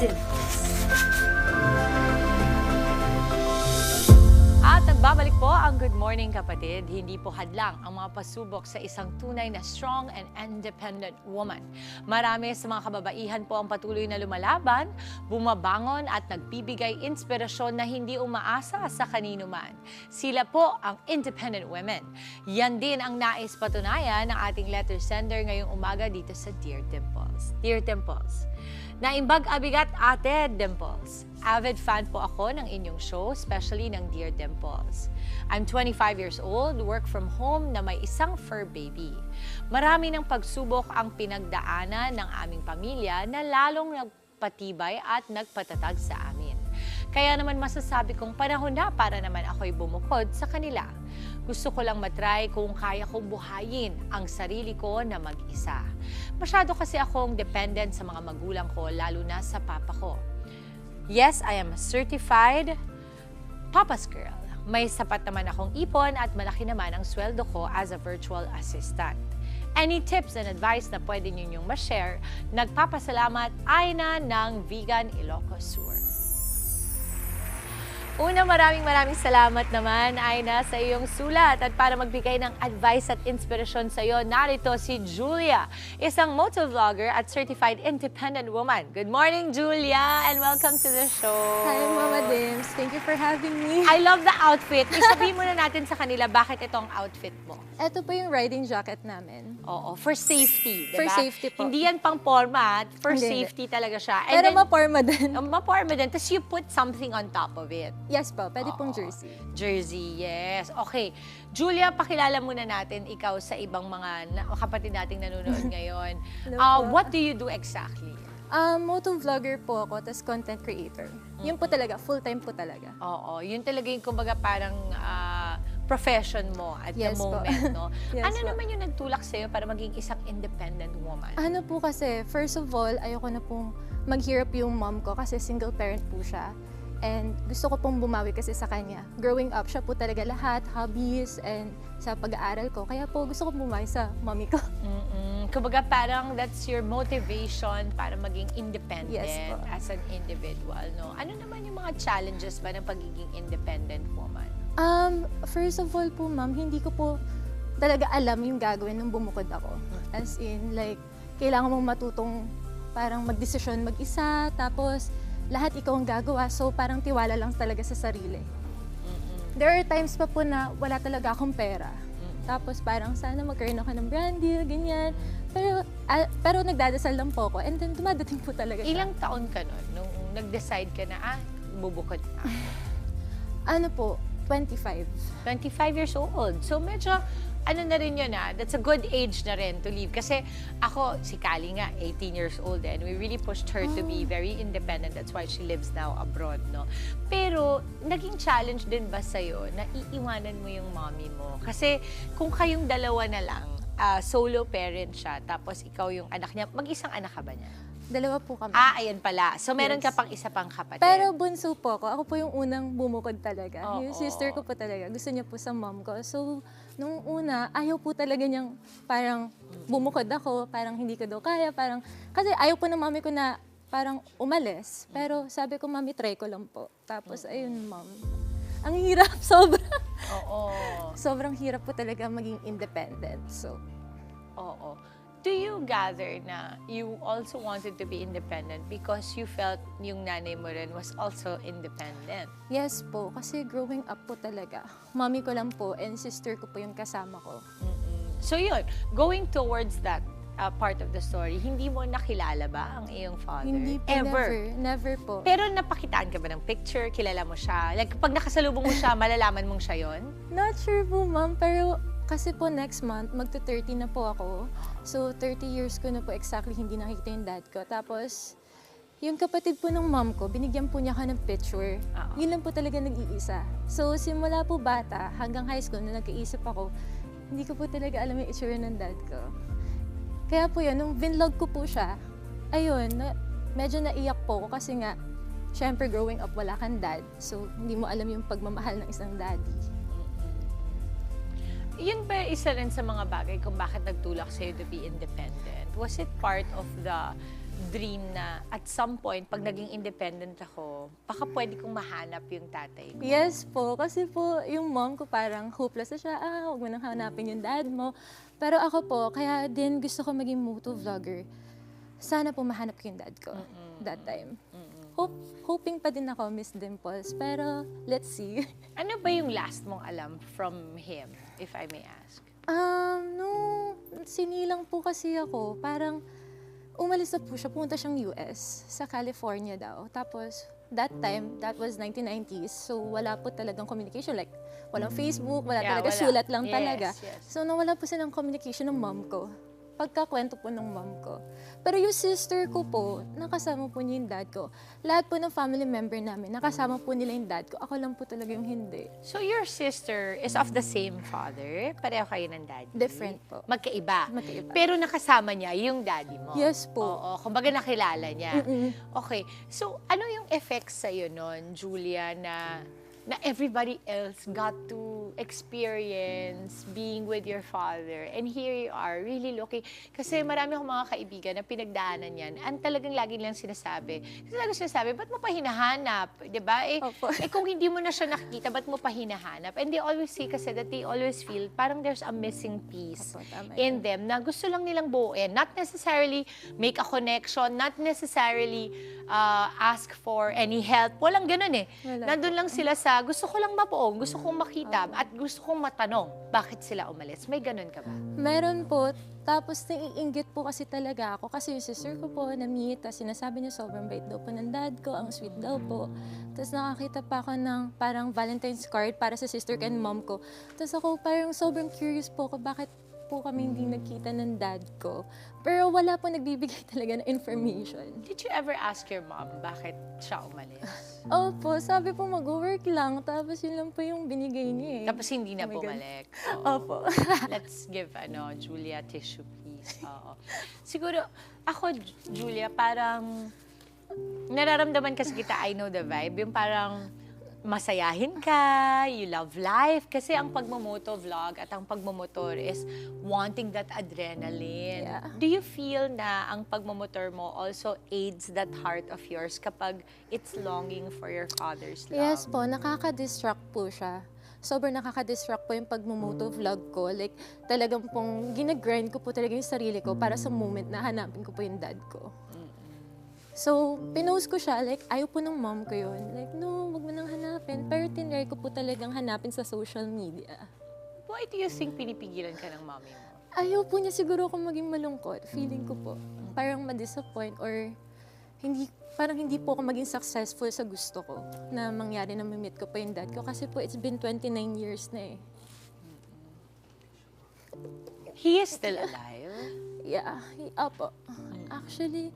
Dimples. At nagbabalik po ang Good Morning Kapatid. Hindi po hadlang ang mga pasubok sa isang tunay na strong and independent woman. Marami sa mga kababaihan po ang patuloy na lumalaban, bumabangon at nagbibigay inspirasyon na hindi umaasa sa kanino man. Sila po ang independent women. Yan din ang nais patunayan ng ating letter sender ngayong umaga dito sa Dear Dimples. Dear Dimples, naimbag abigat ate Dimples. Avid fan po ako ng inyong show, especially ng Dear Dimples. I'm 25 years old, work from home na may isang fur baby. Marami ng pagsubok ang pinagdaanan ng aming pamilya na lalong nagpatibay at nagpatatag sa amin. Kaya naman masasabi kong panahon na para naman ako'y bumukod sa kanila. Gusto ko lang matry kung kaya kong buhayin ang sarili ko na mag-isa. Masyado kasi akong dependent sa mga magulang ko, lalo na sa papa ko. Yes, I am a certified papa's girl. May sapat naman akong ipon at malaki naman ang sweldo ko as a virtual assistant. Any tips and advice na pwede ninyong ma-share? Nagpapasalamat, Aina ng Vegan Ilocos Sur. Una, maraming salamat naman, Aina, sa iyong sulat. At para magbigay ng advice at inspirasyon sa iyo, narito si Julia, isang motovlogger at certified independent woman. Good morning, Julia, and welcome to the show. Hi, Mama Dims. Thank you for having me. I love the outfit. Isabihin muna natin sa kanila bakit itong outfit mo. Ito po yung riding jacket namin. Oo, for safety, diba? For safety po. Hindi yan pang format, for Hindi. safety talaga siya. And Pero then, maporma din. maporma din, tapos you put something on top of it. Yes po, pwede pong Oo. jersey. Jersey, yes. Okay. Julia, pakilala muna natin ikaw sa ibang mga kapatid nating nanonood ngayon. Hello po. What do you do exactly? Motovlogger po ako, tas content creator. Yun po talaga, full-time po talaga. Oo, yun talaga yung kumbaga parang profession mo at the Yes po. moment, no? Yes Ano po. naman yung nagtulak sa'yo para maging isang independent woman? Ano po kasi, first of all, ayoko na pong maghirap yung mom ko kasi single parent po siya. And gusto ko pong bumawi kasi sa kanya. Growing up, siya po talaga lahat, hobbies, and sa pag-aaral ko. Kaya po gusto ko bumawi sa mommy ko. Kumbaga parang that's your motivation para maging independent Yes po. as an individual, no? Ano naman yung mga challenges ba ng pagiging independent woman? First of all po, ma'am, hindi ko po talaga alam yung gagawin nung bumukod ako. As in, like, kailangan mong matutong parang magdesisyon mag-isa, tapos lahat ikaw ang gagawa, so parang tiwala lang talaga sa sarili. There are times pa po na wala talaga akong pera. Tapos parang sana magkaroon ako ng brand deal, ganyan. Pero nagdadasal lang po ako, and then dumadating po talaga siya. Ilang taon ka nun nung nag-decide ka na, bubukod na? Ano po, 25. 25 years old. So medyo, ano na rin yun that's a good age na rin to leave. Kasi ako, si Kali nga, 18 years old and we really pushed her to be very independent. That's why she lives now abroad, no? Pero, naging challenge din ba sa'yo na iiwanan mo yung mommy mo? Kasi kung kayong dalawa na lang, solo parent siya, tapos ikaw yung anak niya, mag-isang anak ka ba niya? Dalawa po kami. Ayan pala. So meron ka Yes. pang isa pang kapatid. Pero bunso po ako. Ako po yung unang bumukod talaga. Oo. Yung sister ko po talaga. Gusto niya po sa mom ko. So, nung una, ayaw po talaga niyang parang bumukod ako. Parang hindi ko daw kaya. Kasi ayaw po ng mami ko na parang umalis. Pero sabi ko, mami, try ko lang po. Tapos, ayun, mom. Ang hirap, sobra. Oo. Sobrang hirap po talaga maging independent. So, Oo. Do you gather na you also wanted to be independent because you felt yung nanay mo rin was also independent? yes po. Kasi growing up po talaga, mami ko lang po and sister ko po yung kasama ko. So yun, going towards that part of the story, hindi mo nakilala ba ang iyong father? Hindi po, never po. Pero napakitaan ka ba ng picture? Kilala mo siya? Like, pag nakasalubong mo siya, malalaman mong siya yon? Not sure po, ma'am. Pero kasi po next month, magto-30 na po ako. So, 30 years ko na po exactly hindi nakikita yung dad ko. Tapos, yung kapatid po ng mom ko, binigyan po niya ka ng picture. Oo. Yun lang po talaga nag-iisa. So, simula po bata hanggang high school, na nag-iisip ako, hindi ko po talaga alam yung itsura ng dad ko. Kaya po yun, nung vinlog ko po siya, ayun, medyo naiyak po ako kasi nga, syempre growing up, wala kang dad. So, hindi mo alam yung pagmamahal ng isang daddy. Yun ba isa rin sa mga bagay kung bakit nagtulak sa'yo to be independent? Was it part of the dream na at some point, pag naging independent ako, baka pwede kong mahanap yung tatay ko? Yes po, kasi po yung mom ko parang hopeless na siya, huwag mo nang hanapin yung dad mo. Pero ako po, kaya din gusto ko maging motovlogger. Sana po mahanap ko yung dad ko that time. Hoping pa din ako, Miss Dimples, pero let's see. Ano ba yung last mong alam from him, if I may ask? Nung sinilang po kasi ako, parang umalis na po siya, pumunta siyang US, sa California daw. Tapos, that time, that was 1990s, so wala po talagang communication. Like, walang Facebook, wala talaga, wala. sulat lang Yes, talaga. yes. So, nawala po siya ng communication ng mom ko. Pagkakwento po ng mom ko. Pero yung sister ko po, nakasama po niya yung dad ko. Lahat po ng family member namin, nakasama po nila yung dad ko. Ako lang po talaga yung hindi. So your sister is of the same father? Pareho kayo ng daddy? Different po. Magkaiba? Magkaiba. Pero nakasama niya yung daddy mo? Yes po. Oo, kumbaga nakilala niya. Okay. So ano yung effects sa'yo nun, Julia, na everybody else got to experience being with your father. And here you are, really looking. Kasi marami akong mga kaibigan na pinagdaanan yan. Ang talagang lagi nilang sinasabi. Kasi lagi sinasabi, ba't mo pa hinahanap? Diba? Opo. Kung hindi mo na siya nakikita, ba't mo pa hinahanap? And they always say kasi that they always feel parang there's a missing piece Opo, tama in them na gusto lang nilang buuin. Not necessarily make a connection, not necessarily ask for any help. Walang ganun eh. Wala Nandun lang sila sa gusto ko lang mabuo, gusto kong makita, at gusto kong matanong bakit sila umalis. May ganun ka ba? Meron po. Tapos naiinggit po kasi talaga ako. Kasi yung sister ko po, na-meet, tapos sinasabi niya sobrang bait daw po ng dad ko, ang sweet daw po. Tapos nakakita pa ako ng parang Valentine's card para sa sister ko and mom ko. Tapos ako parang sobrang curious po ako bakit po kami hindi nagkita ng dad ko. Pero wala po nagbibigay talaga ng information. Did you ever ask your mom bakit siya umalis? Opo, sabi po mag-work lang, tapos yun lang po yung binigay niya eh. Tapos hindi na Oh my God. bumalik. Opo. Let's give, Julia, tissue please. Oo. Siguro, ako, Julia, parang nararamdaman kasi kita, I know the vibe, yung parang masayahin ka, you love life. Kasi ang pagmamotovlog at ang pagmamotor is wanting that adrenaline. Yeah. Do you feel na ang pagmamotor mo also aids that heart of yours kapag it's longing for your father's love? Yes po, nakaka-distract po siya. Sobrang nakaka-distract po yung pagmumotovlog ko. Like, talagang pong ginagrind ko po talaga yung sarili ko para sa moment na hanapin ko po yung dad ko. So, pinost ko siya, like, ayaw po ng mom ko yun. Like, no, wag mo nang hanapin. Pero tinry ko po talagang hanapin sa social media. Why do you think pinipigilan ka ng mommy mo? Ayaw po niya siguro akong maging malungkot. Feeling ko po. Parang ma-disappoint or parang hindi po ako maging successful sa gusto ko na mangyari na ma-meet ko pa yung dad ko. Kasi po, it's been 29 years na eh. He is still alive? Yeah, opo. Actually,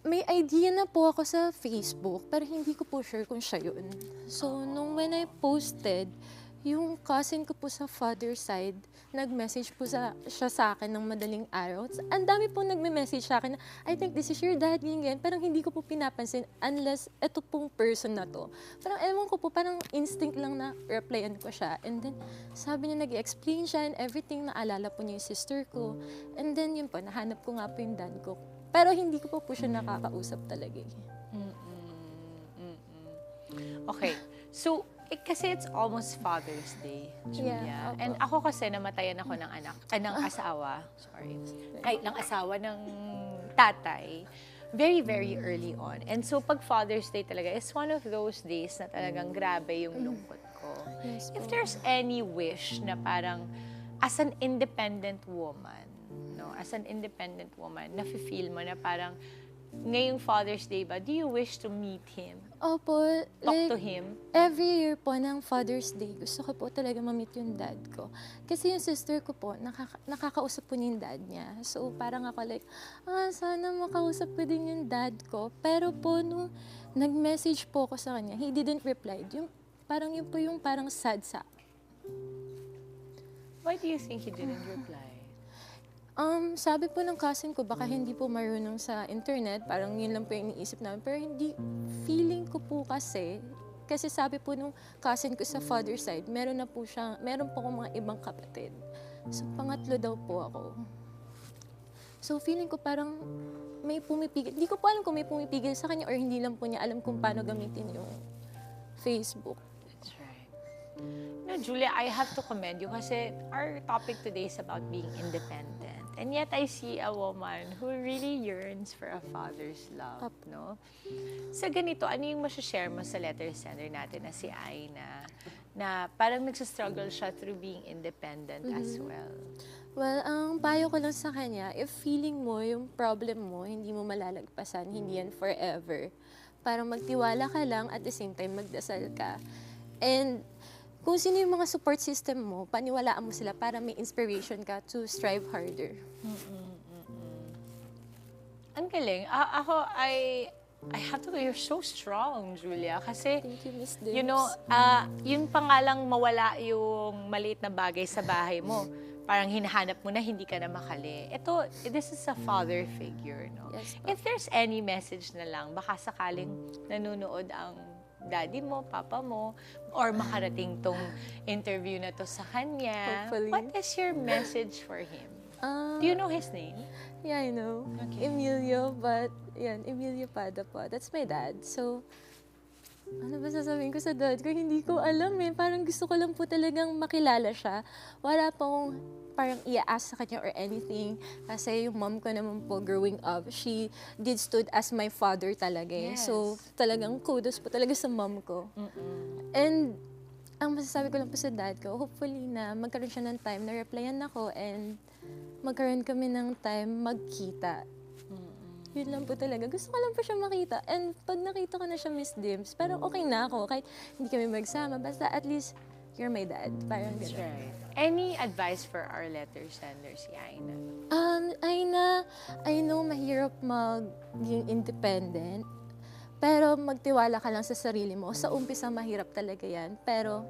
may idea na po ako sa Facebook, pero hindi ko po sure kung siya yun. So, nung when I posted, yung cousin ko po sa father side, nag-message po siya sa akin ng madaling araw. Ang dami po nagme-message sa akin na, I think this is your dad, ganyan. Parang hindi ko po pinapansin unless ito pong person na to. Parang ewan ko po, parang instinct lang na replyan ko siya. And then, sabi niya, nag-explain siya and everything, naalala po niya yung sister ko. And then, yun po, nahanap ko nga po yung dad ko. Pero hindi ko pa po siya nakakausap talaga eh. Okay. So, kasi it's almost Father's Day, Julia. Yeah, opo. And ako kasi namatayan ako ng ng asawa, sorry. Ay, ng asawa ng tatay. Very, very early on. And so, pag Father's Day talaga, is one of those days na talagang grabe yung lungkot ko. Yes If po. there's any wish na parang, as an independent woman, no, as an independent woman, nafe-feel mo na parang, ngayong Father's Day ba, do you wish to meet him? Opo, Talk to like, him? every year po ng Father's Day, gusto ko po talaga ma-meet yung dad ko. Kasi yung sister ko po, nakakausap po niya yung dad niya. So parang ako like, sana makausap ko din yung dad ko. Pero po, nung nag-message po ako sa kanya, he didn't reply. Yung, parang yun po yung parang sad sa. Why do you think he didn't reply? Sabi po ng cousin ko, baka hindi po marunong sa internet, parang yun lang po yung iniisip namin. Pero hindi, feeling ko po kasi sabi po nung cousin ko sa father side, meron po akong mga ibang kapatid. So, pangatlo daw po ako. So, feeling ko parang may pumipigil. Hindi ko po alam kung may pumipigil sa kanya or hindi lang po niya alam kung paano gamitin yung Facebook. That's right. No, Julia, I have to commend you kasi our topic today is about being independent. And yet I see a woman who really yearns for a father's love, no? Sa ganito, ano yung share mo sa letter sender natin na si Aina na parang nagsastruggle siya through being independent as well? Well, ang payo ko lang sa kanya, if feeling mo yung problem mo, hindi mo malalagpasan, hindi yan forever. Parang magtiwala ka lang at the same time magdasal ka. And kung sino yung mga support system mo, paniwalaan mo sila para may inspiration ka to strive harder. Ang galing. I have to go, you're so strong, Julia. Kasi, Thank you, Miss Dims. you know, yun pa nga lang mawala yung maliit na bagay sa bahay mo. Parang hinahanap mo na hindi ka na makali. Ito, this is a father figure, no? Yes, po. If there's any message na lang, baka sakaling nanonood ang daddy mo, papa mo, or makarating tong interview na to sa kanya, Hopefully. what is your message for him? Do you know his name? Yeah, I know. Okay. Emilio, but yan, Emilio Pada po. That's my dad. So, ano ba sasabihin ko sa dad ko? Hindi ko alam eh. Parang gusto ko lang po talagang makilala siya. Wala pong parang i-ask sa kanya or anything. Kasi yung mom ko naman po, growing up, she did stood as my father talaga eh. Yes. So, talagang kudos po talaga sa mom ko. And, ang masasabi ko lang po sa dad ko, hopefully na magkaroon siya ng time na replyan ako and magkaroon kami ng time magkita. Yun lang po talaga. Gusto ko lang po siya makita. And pag nakita ko na siya, Miss Dims, parang okay na ako. Kahit hindi kami magsama. Basta at least, you're my dad. Parang That's gano'n. right. Any advice for our letter sender, si Aina? Aina, I know mahirap maging independent. Pero magtiwala ka lang sa sarili mo. Sa umpisa, mahirap talaga yan. Pero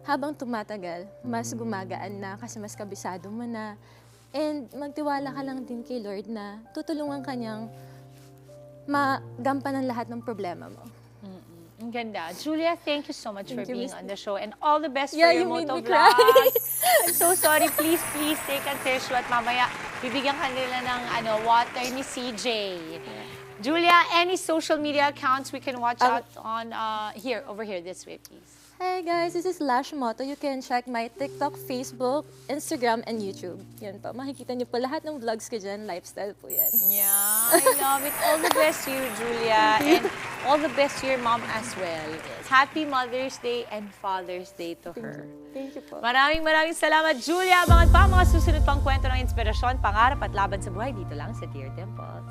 habang tumatagal, mas gumagaan na kasi mas kabisado mo na. And magtiwala ka lang din kay Lord na tutulungan ka niyang magampanan lahat ng problema mo. Ang ganda. Julia, thank you so much for Thank you, being Miss- on the show and all the best Yeah, for your you made me motovlog. cry. I'm so sorry. Please take a tissue at mamaya bibigyan ka nila ng water ni CJ. Julia, any social media accounts we can watch out on over here this way, please. Hi guys, this is Lash Moto. You can check my TikTok, Facebook, Instagram, and YouTube. Yan po, makikita niyo po lahat ng vlogs ko dyan. Lifestyle po yan. Yeah, I love it. All the best to you, Julia. And all the best to your mom as well. Happy Mother's Day and Father's Day to her. Thank you po. Maraming salamat, Julia. Abangan pa ang mga susunod pang kwento ng inspirasyon, pangarap at laban sa buhay dito lang sa Dear Dimples.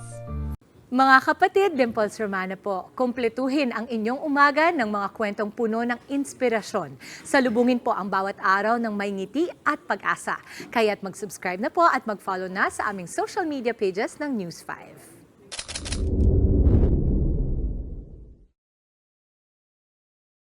Mga kapatid, Dimples Romana po, kumpletuhin ang inyong umaga ng mga kwentong puno ng inspirasyon. Salubungin po ang bawat araw ng may ngiti at pag-asa. Kaya't mag-subscribe na po at mag-follow na sa aming social media pages ng News 5.